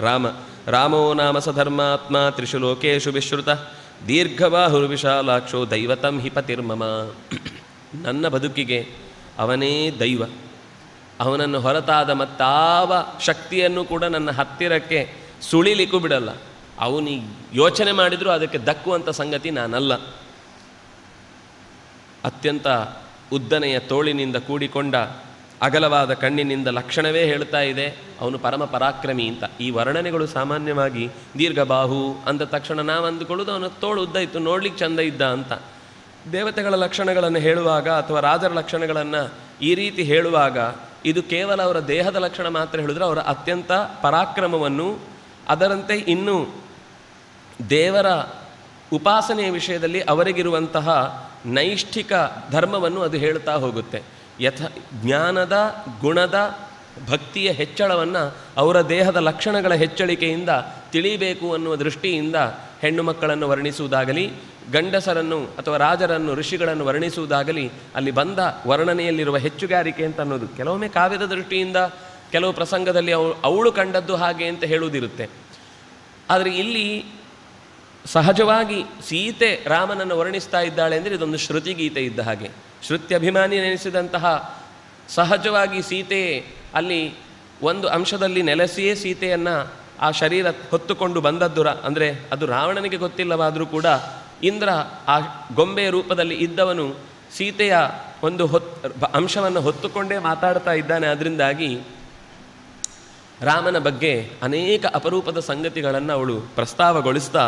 ರಾಮ ರಾಮೋ ನಾಮ ಸಧರ್ಮಾತ್ಮ ತ್ರಿಷು ಲೋಕೇಶು ವಿಶ್ರುತ ದೀರ್ಘಬಾಹುರ್ವಿಶಾಲಾಕ್ಷೋ ದೈವತಂ ಹಿ ಪತಿರ್ಮಮ. ನನ್ನ ಬದುಕಿಗೆ ಅವನೇ ದೈವ. ಅವನನ್ನು ಹೊರತಾದ ಮತ್ತಾವ ಶಕ್ತಿಯನ್ನು ಕೂಡ ನನ್ನ ಹತ್ತಿರಕ್ಕೆ ಸುಳಿಲಿಕ್ಕೂ ಬಿಡಲ್ಲ. ಅವನು ಯೋಚನೆ ಮಾಡಿದರೂ ಅದಕ್ಕೆ ದಕ್ಕುವಂಥ ಸಂಗತಿ ನಾನಲ್ಲ. ಅತ್ಯಂತ ಉದ್ದನೆಯ ತೋಳಿನಿಂದ ಕೂಡಿಕೊಂಡ ಅಗಲವಾದ ಕಣ್ಣಿನಿಂದ ಲಕ್ಷಣವೇ ಹೇಳ್ತಾ ಇದೆ ಅವನು ಪರಮ ಪರಾಕ್ರಮಿ ಅಂತ. ಈ ವರ್ಣನೆಗಳು ಸಾಮಾನ್ಯವಾಗಿ ದೀರ್ಘಬಾಹು ಅಂದ ತಕ್ಷಣ ನಾವು ಅಂದುಕೊಳ್ಳೋದು ಅವನ ತೋಳು ಉದ್ದ ಇತ್ತು, ನೋಡ್ಲಿಕ್ಕೆ ಚಂದ ಇದ್ದ ಅಂತ. ದೇವತೆಗಳ ಲಕ್ಷಣಗಳನ್ನು ಹೇಳುವಾಗ ಅಥವಾ ರಾಜರ ಲಕ್ಷಣಗಳನ್ನು ಈ ರೀತಿ ಹೇಳುವಾಗ ಇದು ಕೇವಲ ಅವರ ದೇಹದ ಲಕ್ಷಣ ಮಾತ್ರ ಹೇಳಿದ್ರೆ ಅವರ ಅತ್ಯಂತ ಪರಾಕ್ರಮವನ್ನು, ಅದರಂತೆ ಇನ್ನು ದೇವರ ಉಪಾಸನೆಯ ವಿಷಯದಲ್ಲಿ ಅವರಿಗಿರುವಂತಹ ನೈಷ್ಠಿಕ ಧರ್ಮವನ್ನು ಅದು ಹೇಳ್ತಾ ಹೋಗುತ್ತೆ. ಜ್ಞಾನದ ಗುಣದ ಭಕ್ತಿಯ ಹೆಚ್ಚಳವನ್ನು ಅವರ ದೇಹದ ಲಕ್ಷಣಗಳ ಹೆಚ್ಚಳಿಕೆಯಿಂದ ತಿಳಿಬೇಕು ಅನ್ನುವ ದೃಷ್ಟಿಯಿಂದ ಹೆಣ್ಣು ಮಕ್ಕಳನ್ನು ವರ್ಣಿಸುವುದಾಗಲಿ, ಗಂಡಸರನ್ನು ಅಥವಾ ರಾಜರನ್ನು ಋಷಿಗಳನ್ನು ವರ್ಣಿಸುವುದಾಗಲಿ ಅಲ್ಲಿ ಬಂದ ವರ್ಣನೆಯಲ್ಲಿರುವ ಹೆಚ್ಚುಗಾರಿಕೆ ಅಂತ ಅನ್ನೋದು. ಕೆಲವೊಮ್ಮೆ ಕಾವ್ಯದ ದೃಷ್ಟಿಯಿಂದ ಕೆಲವು ಪ್ರಸಂಗದಲ್ಲಿ ಅವಳು ಕಂಡದ್ದು ಹಾಗೆ ಅಂತ ಹೇಳುವುದಿರುತ್ತೆ. ಆದರೆ ಇಲ್ಲಿ ಸಹಜವಾಗಿ ಸೀತೆ ರಾಮನನ್ನು ವರ್ಣಿಸ್ತಾ ಇದ್ದಾಳೆ ಅಂದರೆ ಇದೊಂದು ಶ್ರುತಿಗೀತೆ ಇದ್ದ ಹಾಗೆ. ಶ್ರುತ್ಯಭಿಮಾನಿ ನೆನೆಸಿದಂತಹ ಸಹಜವಾಗಿ ಸೀತೆ ಅಲ್ಲಿ ಒಂದು ಅಂಶದಲ್ಲಿ ನೆಲೆಸಿಯೇ ಸೀತೆಯನ್ನು ಆ ಶರೀರ ಹೊತ್ತುಕೊಂಡು ಬಂದದ್ದು. ಅಂದರೆ ಅದು ರಾವಣನಿಗೆ ಗೊತ್ತಿಲ್ಲವಾದರೂ ಕೂಡ ಇಂದ್ರ ಆ ಗೊಂಬೆಯ ರೂಪದಲ್ಲಿ ಇದ್ದವನು ಸೀತೆಯ ಒಂದು ಅಂಶವನ್ನು ಹೊತ್ತುಕೊಂಡೇ ಮಾತಾಡ್ತಾ ಇದ್ದಾನೆ. ಅದರಿಂದಾಗಿ ರಾಮನ ಬಗ್ಗೆ ಅನೇಕ ಅಪರೂಪದ ಸಂಗತಿಗಳನ್ನು ಅವಳು ಪ್ರಸ್ತಾವಗೊಳಿಸ್ತಾ